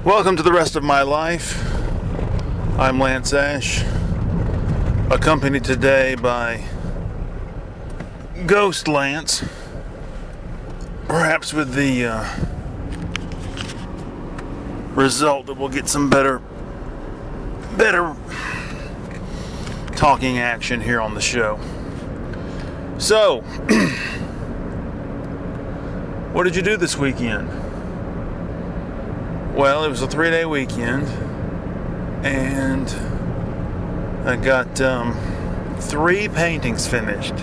Welcome to the rest of my life. I'm Lance Ash, accompanied today by Ghost Lance, perhaps with the result that we'll get some better talking action here on the show. So, what did you do this weekend? Well, it was a 3-day weekend, and I got 3 paintings finished.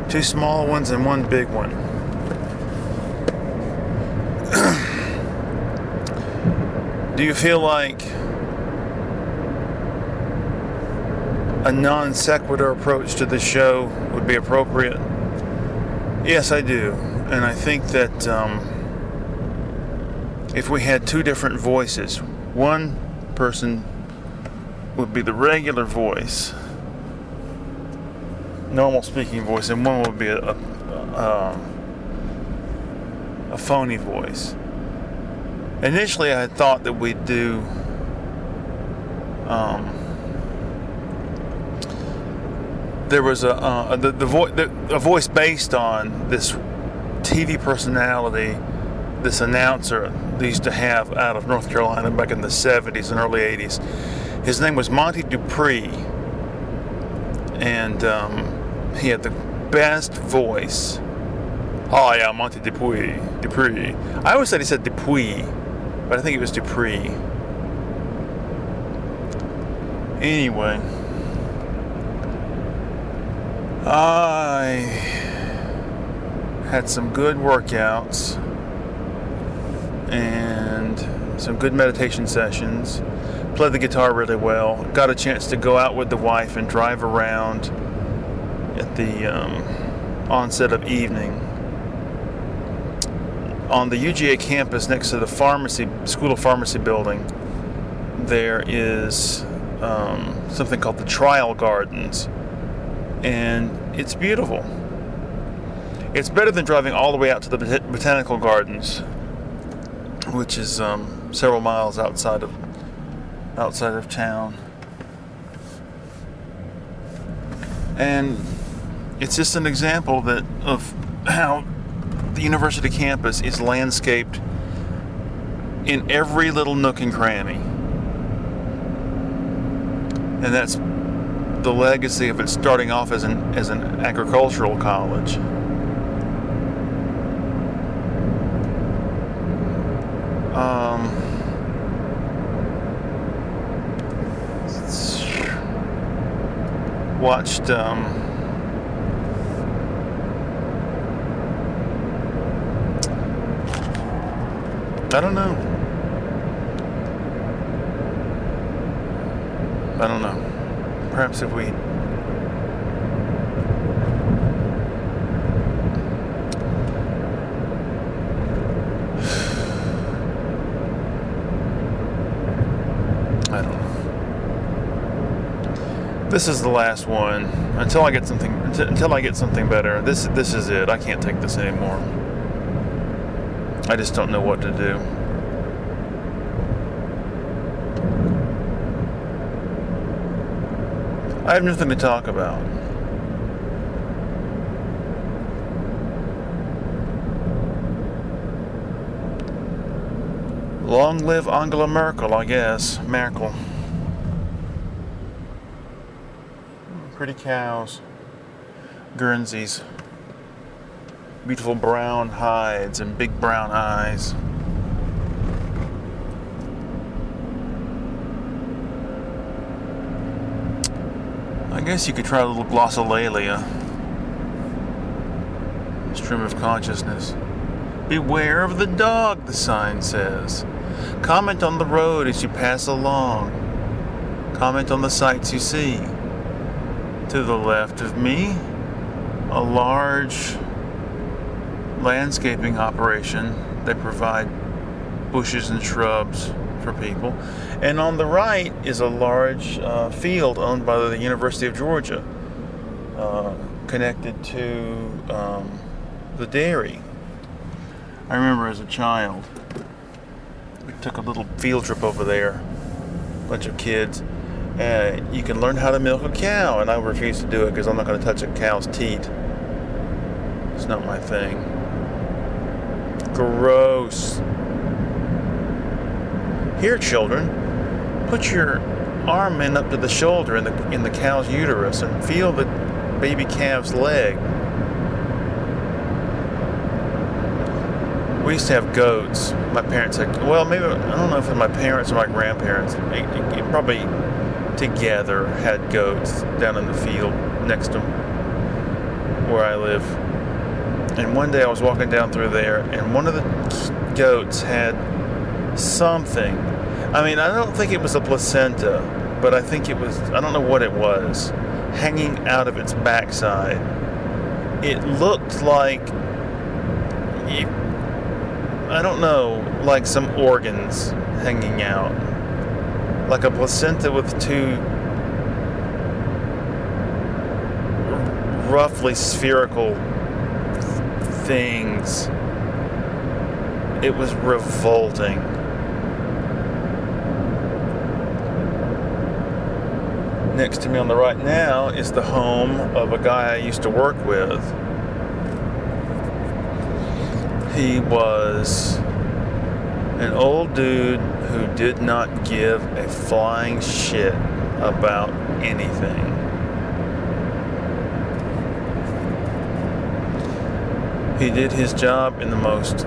2 small ones and 1 big one. Do you feel like a non sequitur approach to the show would be appropriate? Yes, I do. And I think that if we had 2 different voices, one person would be the regular voice, normal speaking voice, and one would be a phony voice. Initially, I had thought that we'd do there was a voice based on this TV personality, this announcer they used to have out of North Carolina back in the 70s and early 80s. His name was Monty Dupree, and he had the best voice. Hi, I'm Monty Dupree. I always said he said Dupuy, but I think it was Dupree. Anyway, I had some good workouts and some good meditation sessions. Played the guitar really well. Got a chance to go out with the wife and drive around at the onset of evening. On the UGA campus next to the School of Pharmacy building, there is something called the Trial Gardens, and it's beautiful. It's better than driving all the way out to the Botanical Gardens, which is several miles outside of town. And it's just an example of how the university campus is landscaped in every little nook and cranny. And that's the legacy of it starting off as an agricultural college. Watched I don't know. Perhaps if we I don't know. This is the last one until I get something better. This is it. I can't take this anymore. I just don't know what to do. I have nothing to talk about. Long live Angela Merkel, I guess. Merkel. Pretty cows. Guernseys. Beautiful brown hides and big brown eyes. I guess you could try a little glossolalia. Stream of consciousness. Beware of the dog, the sign says. Comment on the road as you pass along. Comment on the sights you see. To the left of me, a large landscaping operation. They provide bushes and shrubs for people. And on the right is a large field owned by the University of Georgia, connected to the dairy. I remember as a child We took a little field trip over there, a bunch of kids. You can learn how to milk a cow, and I refuse to do it because I'm not going to touch a cow's teat. It's not my thing. Gross. Here, children, put your arm in up to the shoulder in the cow's uterus and feel the baby calf's leg. We used to have goats. My parents had, well, maybe, I don't know if it was my parents or my grandparents, probably together had goats down in the field next to where I live. And one day I was walking down through there, and one of the goats had something. I mean, I don't think it was a placenta, but I think it was, I don't know what it was, hanging out of its backside. It looked like, I don't know, like some organs hanging out. Like a placenta with two roughly spherical things. It was revolting. Next to me on the right now is the home of a guy I used to work with. He was an old dude who did not give a flying shit about anything. He did his job in the most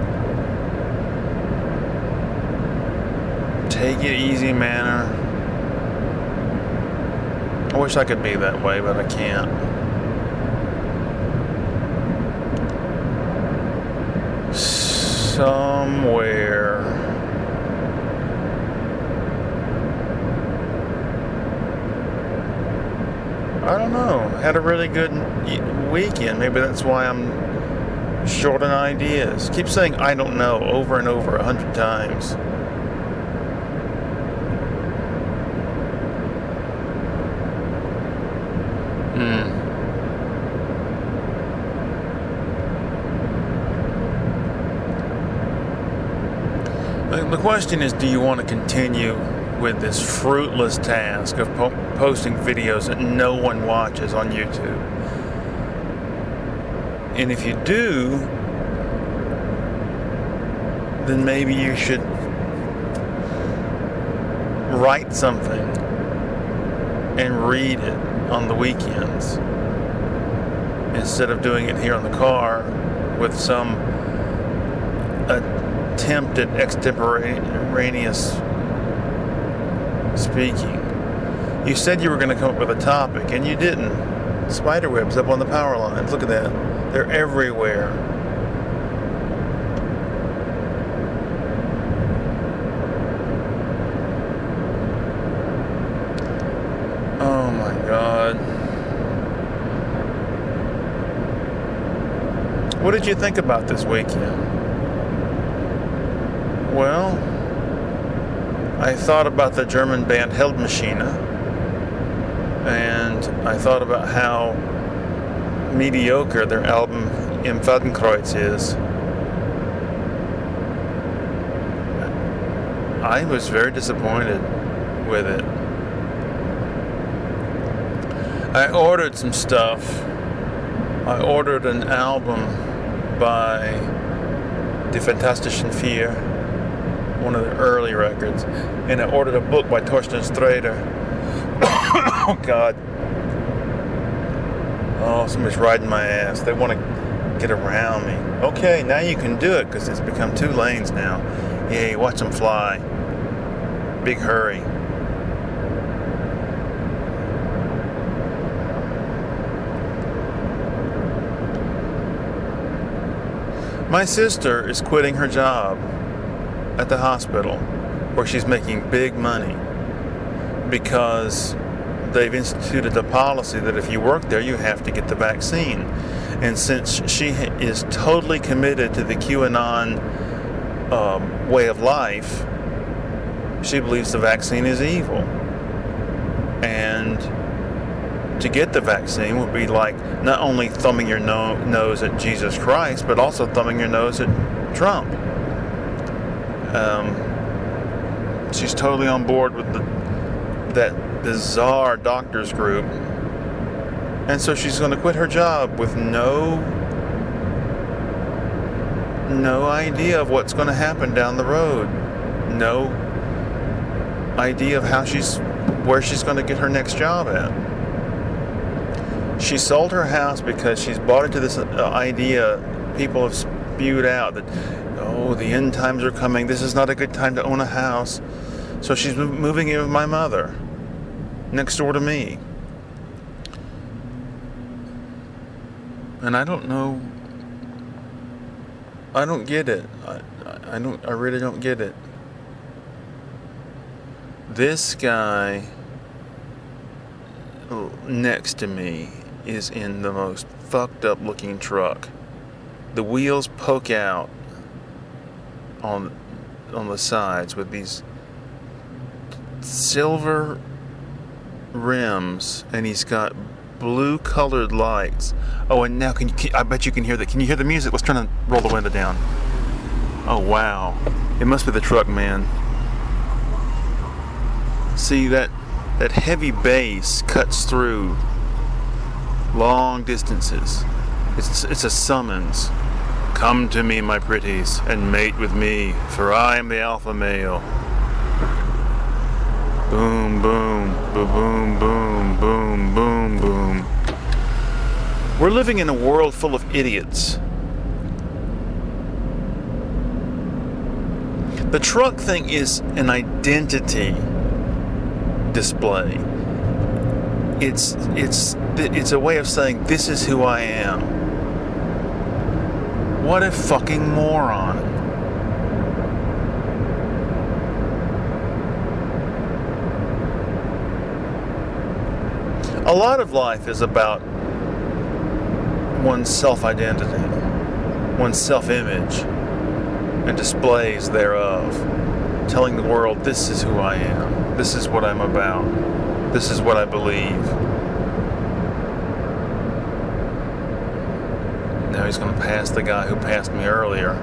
take it easy manner. I wish I could be that way, but I can't. Somewhere I don't know, had a really good weekend. Maybe that's why I'm short on ideas. Keep saying I don't know over and over 100 times. The question is, do you want to continue with this fruitless task of posting videos that no one watches on YouTube? And if you do, then maybe you should write something and read it on the weekends instead of doing it here in the car with some attempted extemporaneous speaking. You said you were going to come up with a topic, and you didn't. Spiderwebs up on the power lines. Look at that. They're everywhere. Oh my God. What did you think about this weekend? Well, I thought about the German band Heldmaschine, and I thought about how mediocre their album Im Fadenkreuz is. I was very disappointed with it. I ordered some stuff. I ordered an album by Die Fantastischen Vier, one of the early records, and I ordered a book by Thorsten Sträter. Oh God. Oh, somebody's riding my ass. They want to get around me. Okay, now you can do it because it's become 2 lanes now. Yay, watch them fly. Big hurry. My sister is quitting her job at the hospital where she's making big money because they've instituted a policy that if you work there, you have to get the vaccine. And since she is totally committed to the QAnon way of life, she believes the vaccine is evil. And to get the vaccine would be like not only thumbing your nose at Jesus Christ, but also thumbing your nose at Trump. She's totally on board with that bizarre doctors group. And so she's going to quit her job with no idea of what's going to happen down the road. No idea of where she's going to get her next job at. She sold her house because she's bought into this idea people have spewed out that, oh, the end times are coming. This is not a good time to own a house. So she's moving in with my mother, next door to me. And I don't know. I don't get it. I really don't get it. This guy next to me is in the most fucked up looking truck. The wheels poke out on the sides with these silver rims, and he's got blue colored lights. Oh, and now I bet you can hear that. Can you hear the music? Let's roll the window down. Oh wow, it must be the truck man. See, that heavy bass cuts through long distances. It's a summons. Come to me, my pretties, and mate with me, for I am the alpha male. Boom, boom, boom, boom, boom, boom, boom. We're living in a world full of idiots. The truck thing is an identity display. It's a way of saying, this is who I am. What a fucking moron. A lot of life is about one's self-identity, one's self-image, and displays thereof, telling the world, this is who I am, this is what I'm about, this is what I believe. Now he's going to pass the guy who passed me earlier.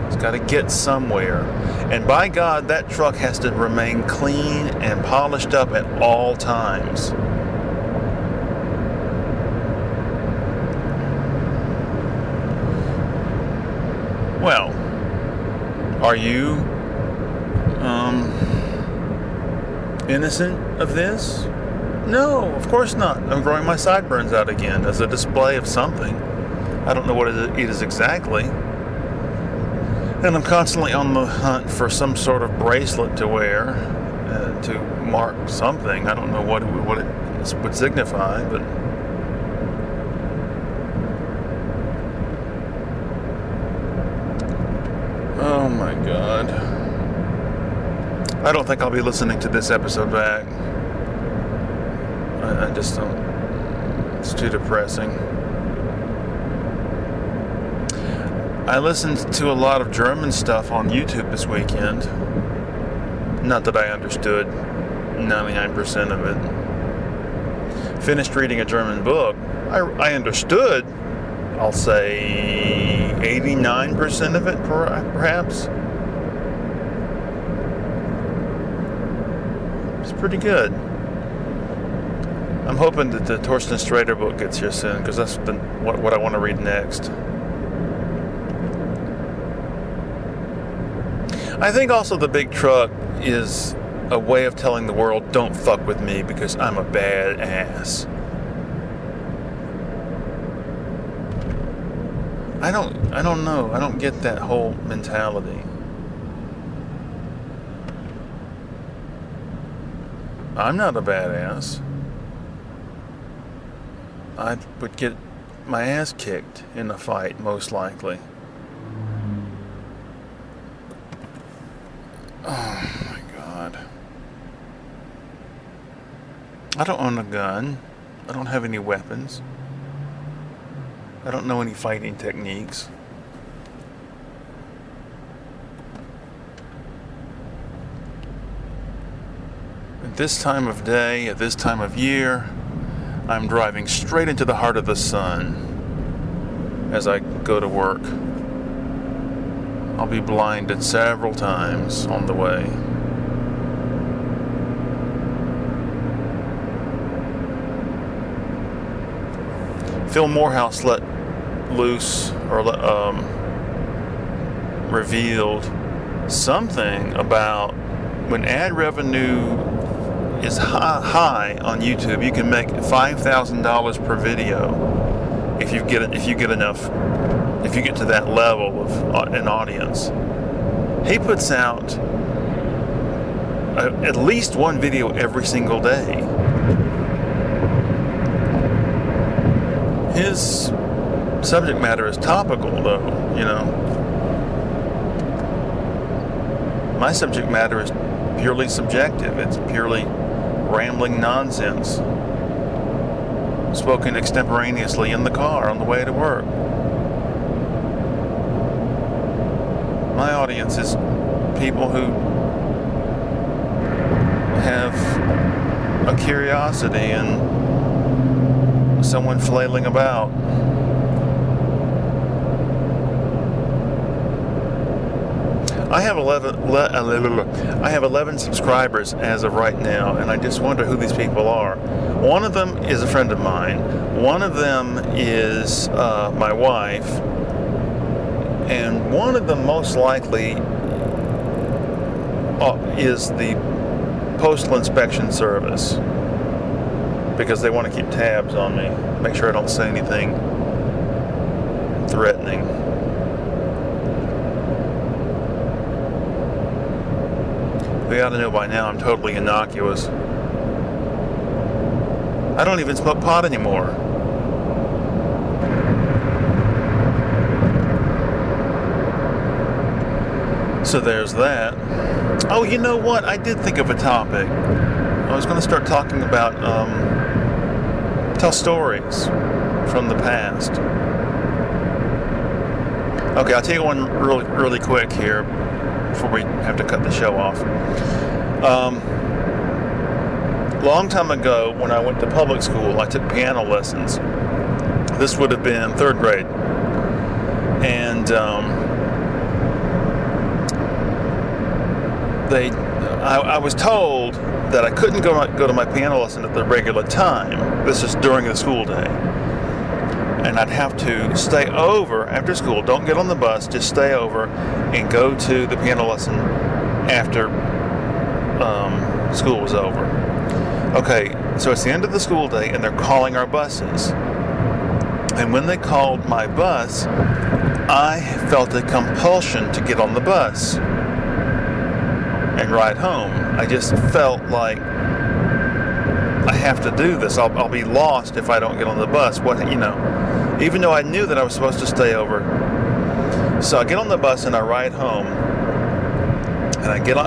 He's got to get somewhere. And by God, that truck has to remain clean and polished up at all times. Well, are you innocent of this? No, of course not. I'm growing my sideburns out again as a display of something. I don't know what it is exactly. And I'm constantly on the hunt for some sort of bracelet to wear to mark something. I don't know what it would signify, but oh my God. I don't think I'll be listening to this episode back. I just don't. It's too depressing. I listened to a lot of German stuff on YouTube this weekend. Not that I understood 99% of it. Finished reading a German book. I understood, I'll say, 89% of it, perhaps. It's pretty good. I'm hoping that the Torsten Strader book gets here soon, because that's what I want to read next. I think also the big truck is a way of telling the world, don't fuck with me because I'm a bad ass. I don't know. I don't get that whole mentality. I'm not a badass. I would get my ass kicked in a fight, most likely. Oh my God. I don't own a gun. I don't have any weapons. I don't know any fighting techniques. At this time of day, at this time of year, I'm driving straight into the heart of the sun as I go to work. I'll be blinded several times on the way. Phil Morehouse let loose or revealed something about when ad revenue is high on YouTube, you can make $5,000 per video if you get to that level of an audience. He puts out at least one video every single day. His subject matter is topical, though, you know. My subject matter is purely subjective. It's purely rambling nonsense spoken extemporaneously in the car on the way to work. My audience is people who have a curiosity and someone flailing about. I have 11 subscribers as of right now, and I just wonder who these people are. One of them is a friend of mine. One of them is my wife. And one of them most likely is the Postal Inspection Service, because they want to keep tabs on me, make sure I don't say anything threatening. They ought to know by now I'm totally innocuous. I don't even smoke pot anymore. So there's that. Oh, you know what? I did think of a topic. I was going to start talking about tell stories from the past. Okay, I'll tell you one really quick here before we have to cut the show off. Long time ago, when I went to public school, I took piano lessons. This would have been 3rd grade. And I was told that I couldn't go to my piano lesson at the regular time. This is during the school day. And I'd have to stay over after school. Don't get on the bus, just stay over and go to the piano lesson after school was over. Okay, so it's the end of the school day and they're calling our buses. And when they called my bus, I felt a compulsion to get on the bus and ride home. I just felt like I have to do this. I'll be lost if I don't get on the bus. Even though I knew that I was supposed to stay over. So I get on the bus and I ride home. And I get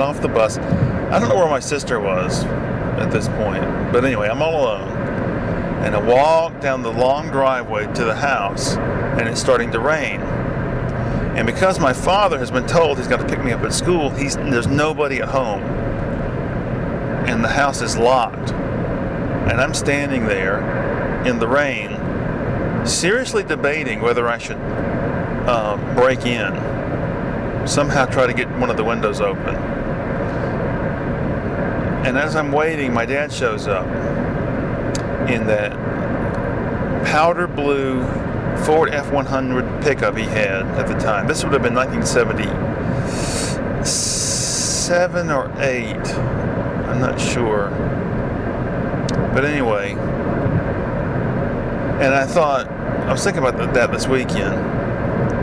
off the bus. I don't know where my sister was at this point. But anyway, I'm all alone. And I walk down the long driveway to the house. And it's starting to rain. And because my father has been told he's got to pick me up at school, there's nobody at home. And the house is locked. And I'm standing there in the rain, seriously debating whether I should break in, somehow try to get one of the windows open. And as I'm waiting, my dad shows up in that powder blue Ford F-100 pickup he had at the time. This would have been 1977 or 8. I'm not sure. But anyway, and I was thinking about that this weekend,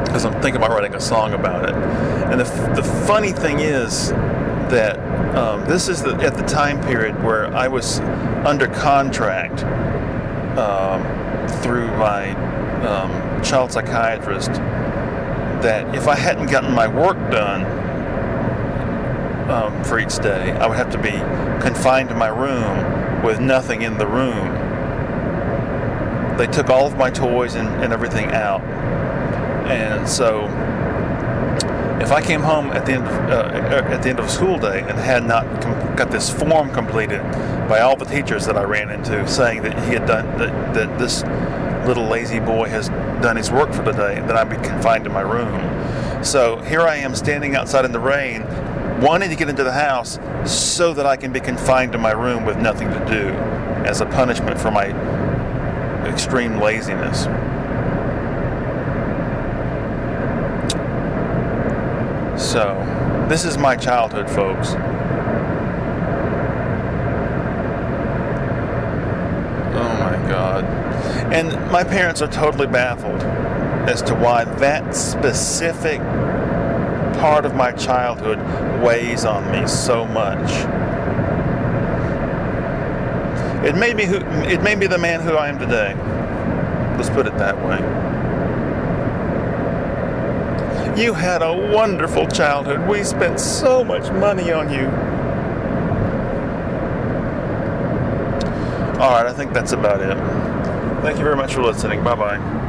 because I'm thinking about writing a song about it. And the funny thing is that this is at the time period where I was under contract through my child psychiatrist, that if I hadn't gotten my work done for each day, I would have to be confined to my room with nothing in the room. They took all of my toys and everything out. And so if I came home at the end of a school day and had not got this form completed by all the teachers that I ran into saying that he had done that this little lazy boy has done his work for the day, then I'd be confined to my room. So here I am standing outside in the rain, wanting to get into the house so that I can be confined to my room with nothing to do as a punishment for my extreme laziness. So, this is my childhood, folks. Oh my God. And my parents are totally baffled as to why that specific part of my childhood weighs on me so much. It made me the man who I am today. Let's put it that way. You had a wonderful childhood. We spent so much money on you. All right, I think that's about it. Thank you very much for listening. Bye-bye.